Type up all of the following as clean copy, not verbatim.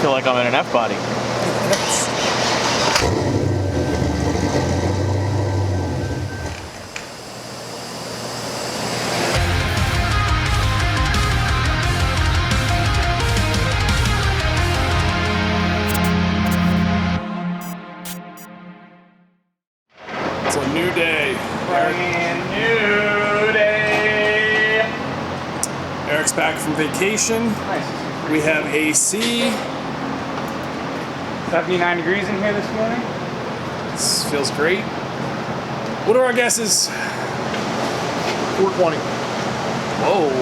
feel like I'm in an F-body. It's a new day. Brand new day. Eric's back from vacation. Nice. We have AC. 79 degrees in here this morning. This feels great. What are our guesses? 420. Whoa.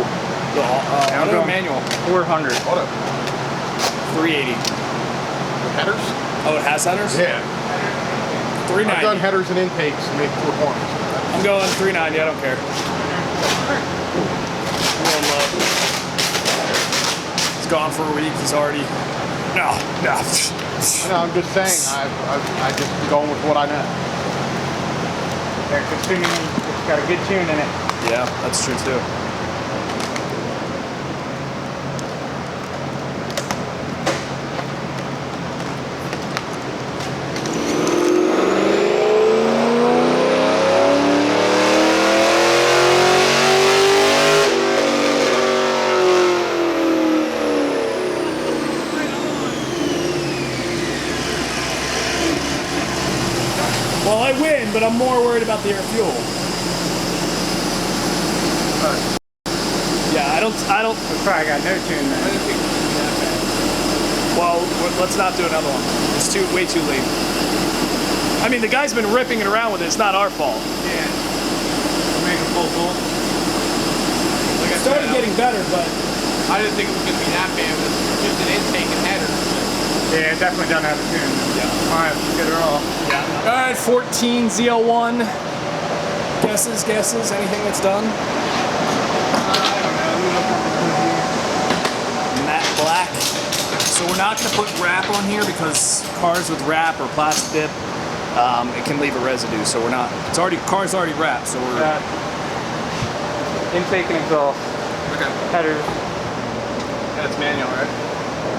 Auto manual. 400. Auto. 380. With headers? Oh, it has headers? Yeah. 390. I've done headers and intakes to make 420s. I'm going 390. I don't care. I'm going low. He's gone for a week. He's already. No. No, I'm just saying. I just going with what I know. They're consuming, it's got a good tune in it. Yeah, that's true too. Well, I win, but I'm more worried about the air fuel. Yeah, I don't. It's probably got no tune then. Well, let's not do another one. It's way too late. I mean, the guy's been ripping it around with it. It's not our fault. Yeah. We're making full full. Like it started getting better, but I didn't think it was going to be that bad. It was just an intake and header. Yeah, it definitely doesn't have a tune. yeah. Alright, let's get her off. Yeah. All right, 14 Z01. Guesses? Anything that's done? Matte black. So we're not going to put wrap on here because cars with wrap or plastic dip, it can leave a residue. So we're not. Car's already wrapped. So we're. Intake and exhaust. Okay. Headers. That's manual, right?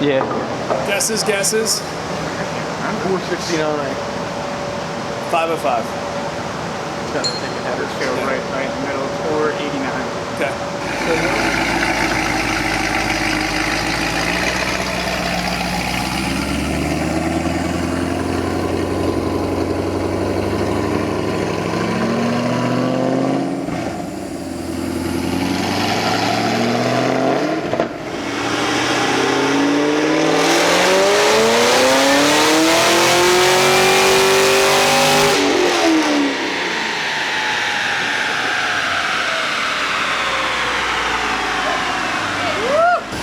Yeah. Guesses. 469. 505. It's got to take a header. Go right in the middle. 489. Okay.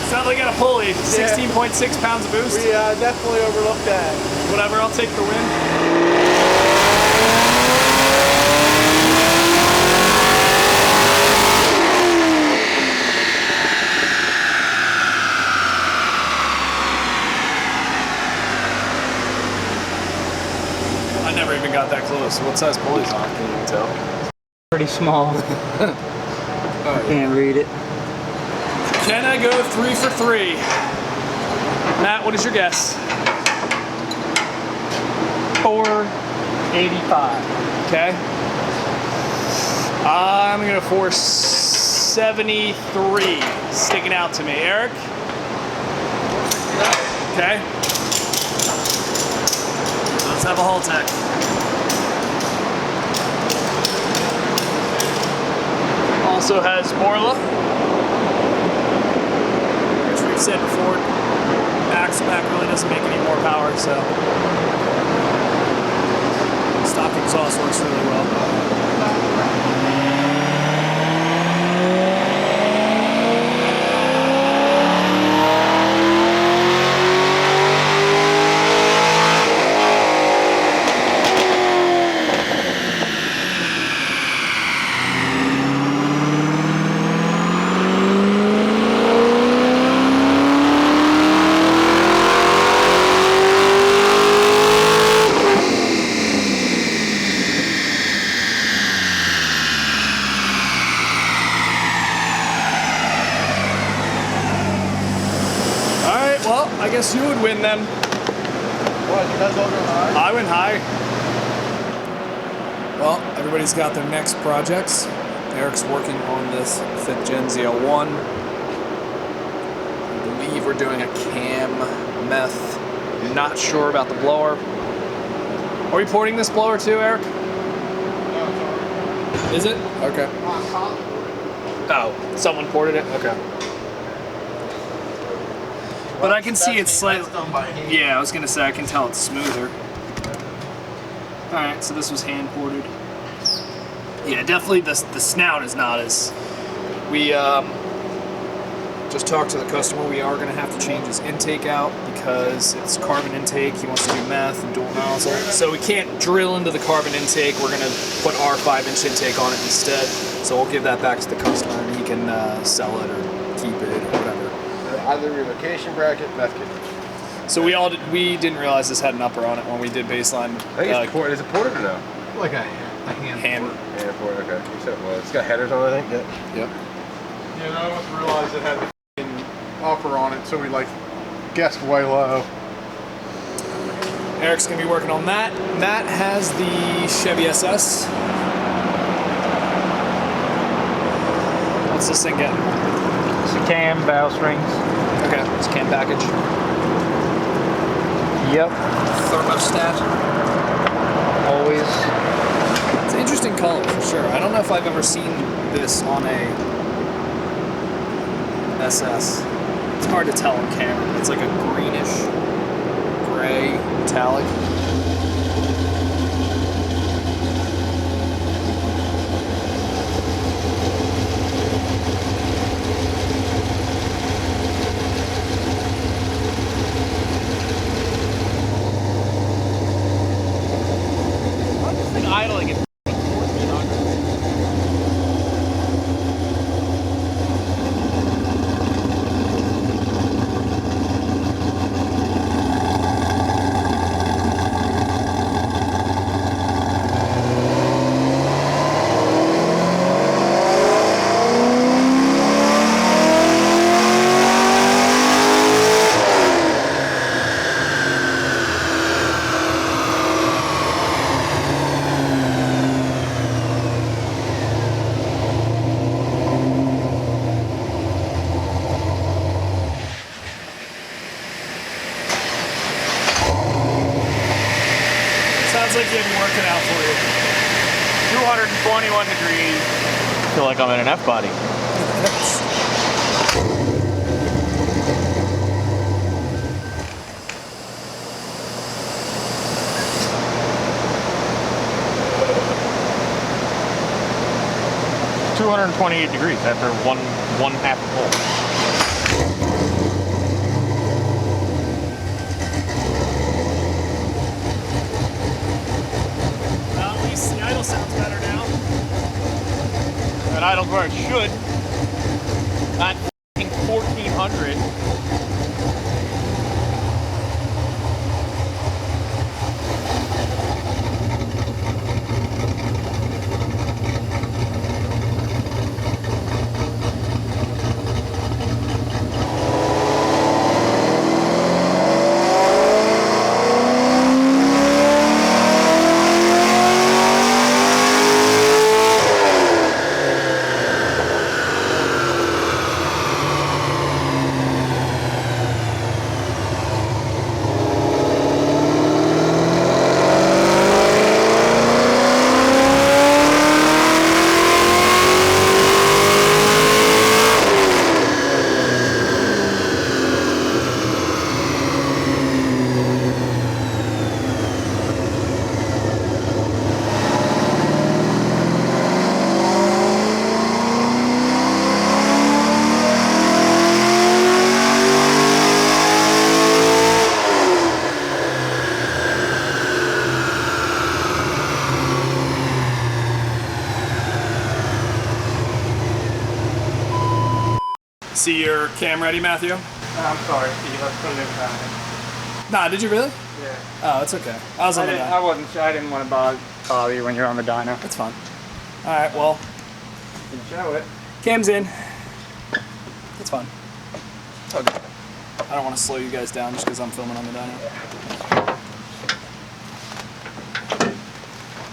Sounds like got a pulley. 16.6 pounds of boost. We definitely overlooked that. Whatever, I'll take the win. I never even got that close. What size pulley's on? Can you even tell? Pretty small. I can't read it. Can I go 3 for 3? Matt, what is your guess? 485. Okay. I'm gonna 473. Sticking out to me. Eric? Okay. Let's have a haul tech. Also has Borla. As we've said before, axle back really doesn't make any more power, so stock exhaust works really well. Well, I guess you would win then. What, you guys all go high? I went high. Well, everybody's got their next projects. Eric's working on this 5th Gen Z01. I believe we're doing a cam meth. Not sure about the blower. Are we porting this blower too, Eric? No, it's already. Is it? Okay. Oh, someone ported it? Okay. But I can see it's slightly... done by hand. Yeah, I was going to say, I can tell it's smoother. Alright, so this was hand ported. Yeah, definitely the snout is not as... We just talked to the customer. We are going to have to change his intake out because it's carbon intake. He wants to do meth and dual nozzle. So we can't drill into the carbon intake. We're going to put our 5-inch intake on it instead. So we'll give that back to the customer and he can sell it or keep it or whatever. Either relocation bracket, meth kit. So we didn't realize this had an upper on it when we did baseline. I think it's ported. Is it ported or no? Like a hand. Hand. Yeah, ported. Okay. You said it was. It's got headers on it, I think. Yeah. Yep. Yeah, no, I didn't realize it had the upper on it, so we like guessed way low. Eric's gonna be working on that. Matt has the Chevy SS. What's this thing getting? It's a cam, valve strings. Okay, it's a cam package. Yep, Thermostat. always. It's an interesting color for sure. I don't know if I've ever seen this on a SS. It's hard to tell on camera. It's like a greenish, gray, metallic. Idling at 1400. Sounds like you've been working out for you. 221 degrees. I feel like I'm in an F-body. It's 228 degrees after one half full. Well, at least the idle sounds better now. That idles where it should. Not 1400. See your cam ready, Matthew? I'm sorry, Steve. I put it in time. Nah, did you really? Yeah. Oh, it's okay. I was on the dyno. I didn't want to bother you when you're on the dyno. That's fine. Alright, well, You can show it. cam's in. It's fine. It's all good. I don't want to slow you guys down just because I'm filming on the dyno.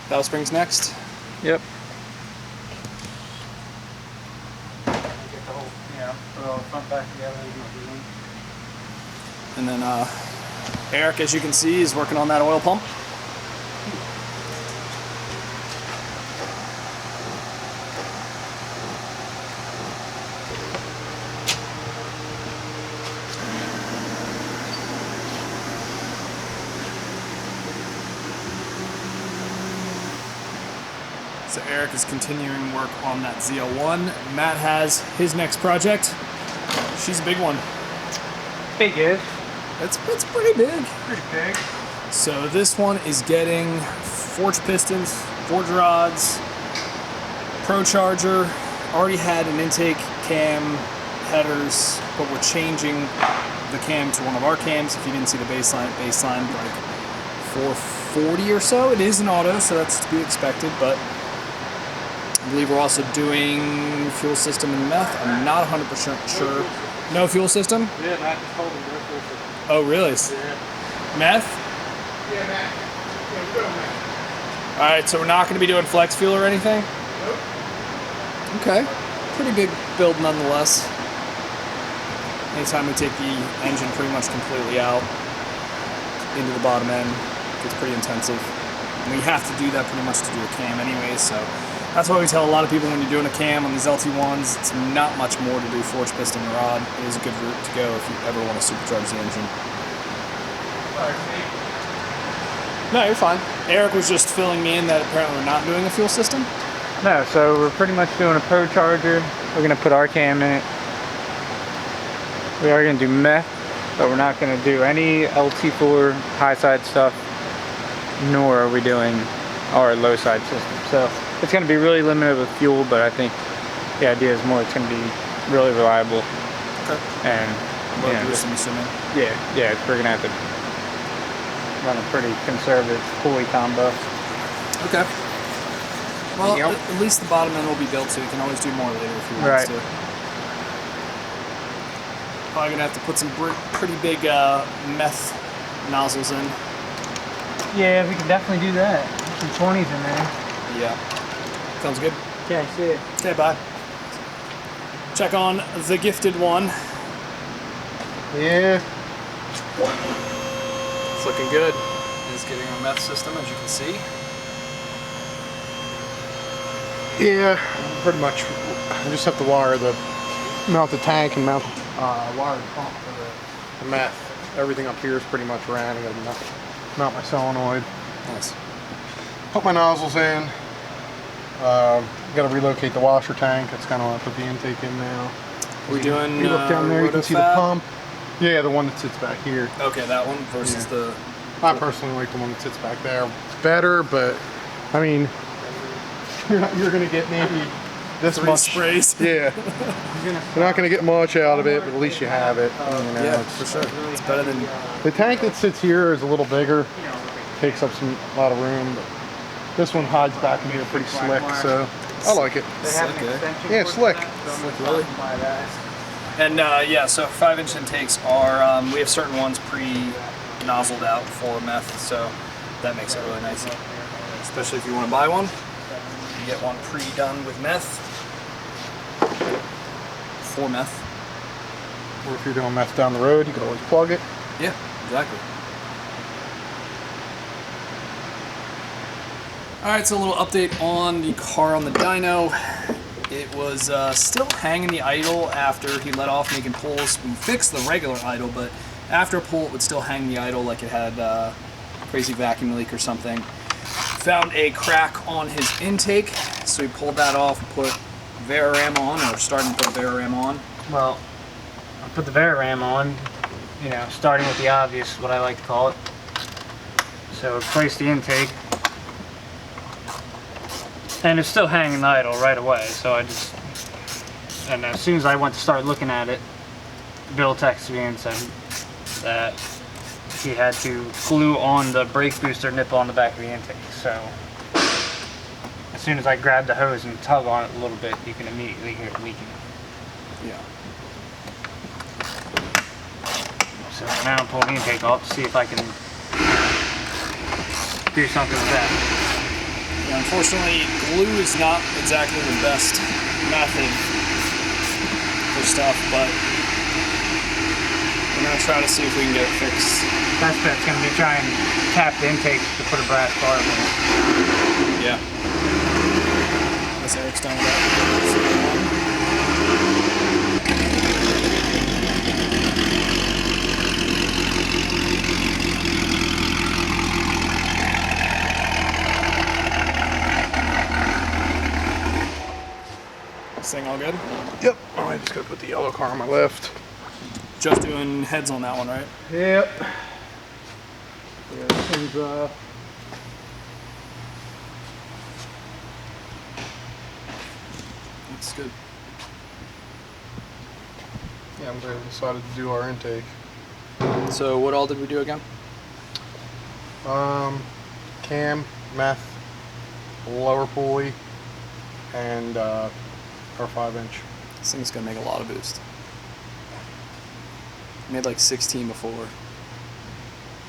Valve springs next. Yep. Get the whole, put all the front back together. And then Eric, as you can see, is working on that oil pump. So Eric is continuing work on that Z01. Matt has his next project. She's a big one. Big is. It's pretty big. Pretty big. So this one is getting forged pistons, forged rods, Procharger. Already had an intake cam, headers, but we're changing the cam to one of our cams. If you didn't see the baseline like 440 or so. It is an auto, so that's to be expected, but I believe we're also doing fuel system and meth. I'm not 100% sure. No fuel system? Yeah, Matt just told me no fuel system. Oh, really? Yeah. Meth? Yeah, Matt. Yeah, we're going Matt. Alright, so we're not going to be doing flex fuel or anything? Nope. Okay. Pretty big build nonetheless. Anytime we take the engine pretty much completely out into the bottom end, it's pretty intensive. And we have to do that pretty much to do a cam anyway, so that's why we tell a lot of people when you're doing a cam on these LT1s, it's not much more to do forged piston and rod. It is a good route to go if you ever want to supercharge the engine. No, you're fine. Eric was just filling me in that apparently we're not doing a fuel system. No, so we're pretty much doing a Procharger. We're going to put our cam in it. We are going to do meth, but we're not going to do any LT4 high side stuff, nor are we doing our low side system. So it's going to be really limited with fuel, but I think the idea is more it's going to be really reliable. Okay. And I'm assuming. yeah, we're going to have to run a pretty conservative pulley combo. Okay. Well, Yep. at least the bottom end will be built, so you can always do more later if you want Right. to. Probably gonna have to put some pretty big meth nozzles in. Yeah, we can definitely do that. Some 20s in there. Yeah. Sounds good. Yeah, I see it. Okay, bye. Check on the gifted one. Yeah. It's looking good. It's getting our meth system, as you can see. Yeah, pretty much. I just have to mount the tank and mount the wire the pump for the meth. Everything up here is pretty much ran. I gotta mount my solenoid. Nice. Put my nozzles in. Gotta relocate the washer tank. That's kind of why I put the intake in now. We're doing You look down there, you can see the Rotofab? pump. Yeah, the one that sits back here. Okay, that one versus the... I personally like the one that sits back there. It's better, but I mean, you're gonna get maybe this 3 much sprays. Yeah, you're not gonna get much out of it, but at least you have it. You know, Yeah, it's- for sure. It's better than... The tank that sits here is a little bigger, takes up a lot of room. But this one hides back in here pretty slick, so I like it. Slick, eh? Yeah, slick. Really? And yeah, so 5-inch intakes are, we have certain ones pre-nozzled out for meth, so that makes it really nice. Especially if you want to buy one, you get one pre-done with meth. For meth. Or if you're doing meth down the road, you can always plug it. Yeah, exactly. Alright, so a little update on the car on the dyno. It was still hanging the idle after he let off making pulls. We fixed the regular idle, but after a pull it would still hang the idle like it had a crazy vacuum leak or something. Found a crack on his intake, so we pulled that off and put Veraram on, or starting to put Veraram on. Well, I put the Veraram on, you know, starting with the obvious, what I like to call it. So replace the intake. And it's still hanging idle right away, so and as soon as I went to start looking at it, Bill texted me and said that he had to glue on the brake booster nipple on the back of the intake. So as soon as I grab the hose and tug on it a little bit, you can immediately hear it leaking. Yeah. So now I'm pulling the intake off to see if I can do something with that. Yeah, unfortunately, glue is not exactly the best method for stuff, but we're gonna try to see if we can get it fixed. Best bet's gonna be try and tap the intake to put a brass barb in it. Yeah. Guess Eric's done with that. This thing all good? Yep. Oh, I just gotta put the yellow car on my left. Just doing heads on that one, right? Yep. Yeah, this one's Looks good. yeah, I'm glad we decided to do our intake. So what all did we do again? Cam, meth, lower pulley, and our 5-inch. This thing's gonna make a lot of boost. Made like 16 before.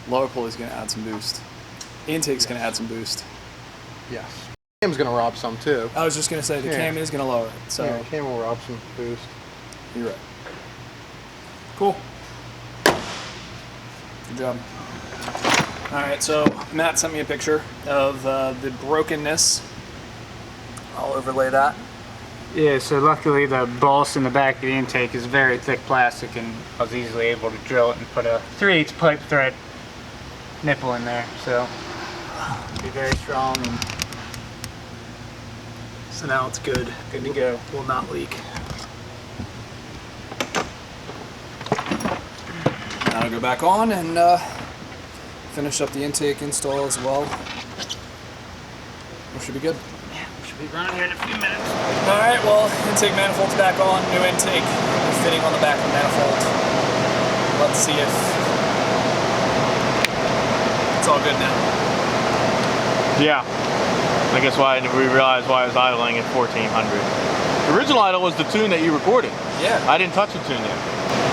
Lower pulley's gonna add some boost. Intake's gonna add some boost. Yes. Cam's gonna rob some too. I was just gonna say the Yeah. cam is gonna lower it, so Yeah, Cam will rob some boost. you're right. Cool. Good job. Alright, so Matt sent me a picture of the brokenness. I'll overlay that. Yeah, so luckily the boss in the back of the intake is very thick plastic, and I was easily able to drill it and put a 3/8 pipe thread nipple in there, so be very strong. And so now it's good to go, will not leak. Now I'll go back on and finish up the intake install as well. We should be good. Should be running here in a few minutes. Alright, well, intake manifold's back on, new intake, fitting on the back of the manifold. Let's see if it's all good now. Yeah. I guess why we realized why I was idling at 1400. The original idle was the tune that you recorded. Yeah. I didn't touch the tune yet.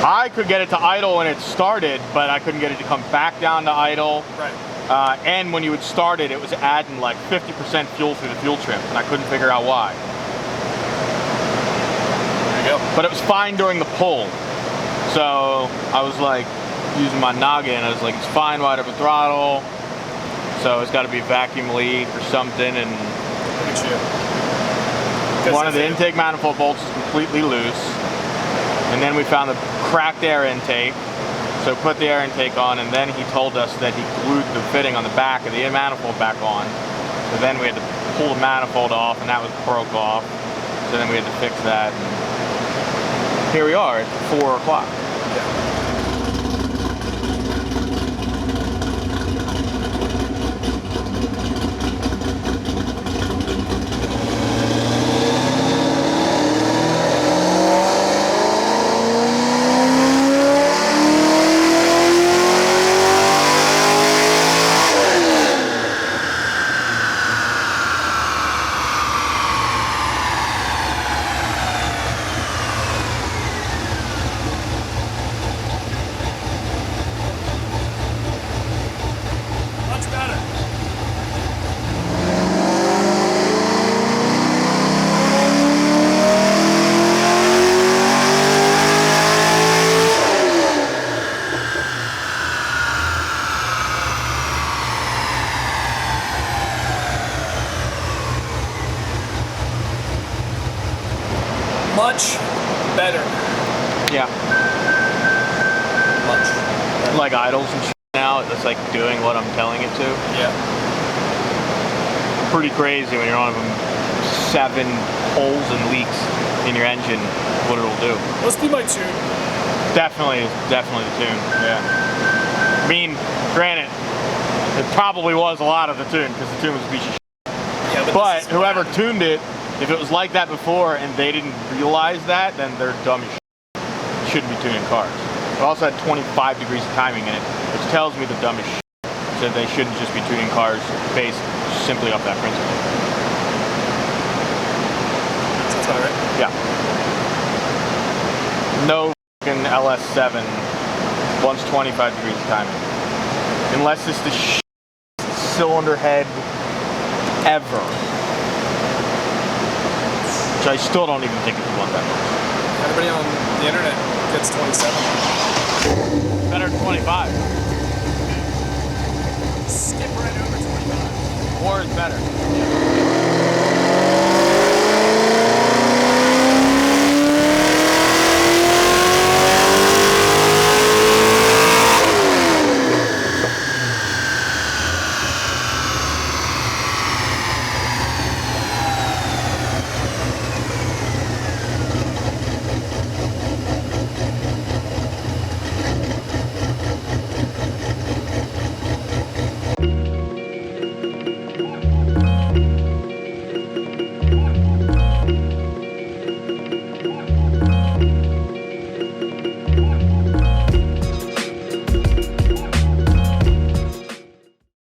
I could get it to idle when it started, but I couldn't get it to come back down to idle. Right. And when you would start it, it was adding like 50% fuel through the fuel trim, and I couldn't figure out why. There you go. But it was fine during the pull. So I was like using my noggin, I was like, it's fine wide open throttle. So it's got to be vacuum leak or something, and Look at you. one of the intake manifold bolts is completely loose. And then we found the cracked air intake. So put the air intake on, and then he told us that he glued the fitting on the back of the manifold back on. So then we had to pull the manifold off, and that was broke off. So then we had to fix that. And here we are at 4 o'clock. Much better. Much better. Yeah. Much. Like idles and shit now, it's like doing what I'm telling it to. Yeah. Pretty crazy when you're on 7 holes and leaks in your engine, what it'll do. Must be my tune. Definitely the tune, yeah. I mean, granted, it probably was a lot of the tune, because the tune was a piece of shit. Yeah, But this is whoever tuned it, if it was like that before and they didn't realize that, then they're dumb as shit. You shouldn't be tuning cars. It also had 25 degrees of timing in it, which tells me the dumbest shit. So they shouldn't just be tuning cars based simply off that principle. That's all right. Yeah. No fucking LS7 One's 25 degrees of timing. Unless it's the cylinder head ever. Which I still don't even think it's one that much. Everybody on the internet gets 27. Better than 25. Skip right over 25. More is better.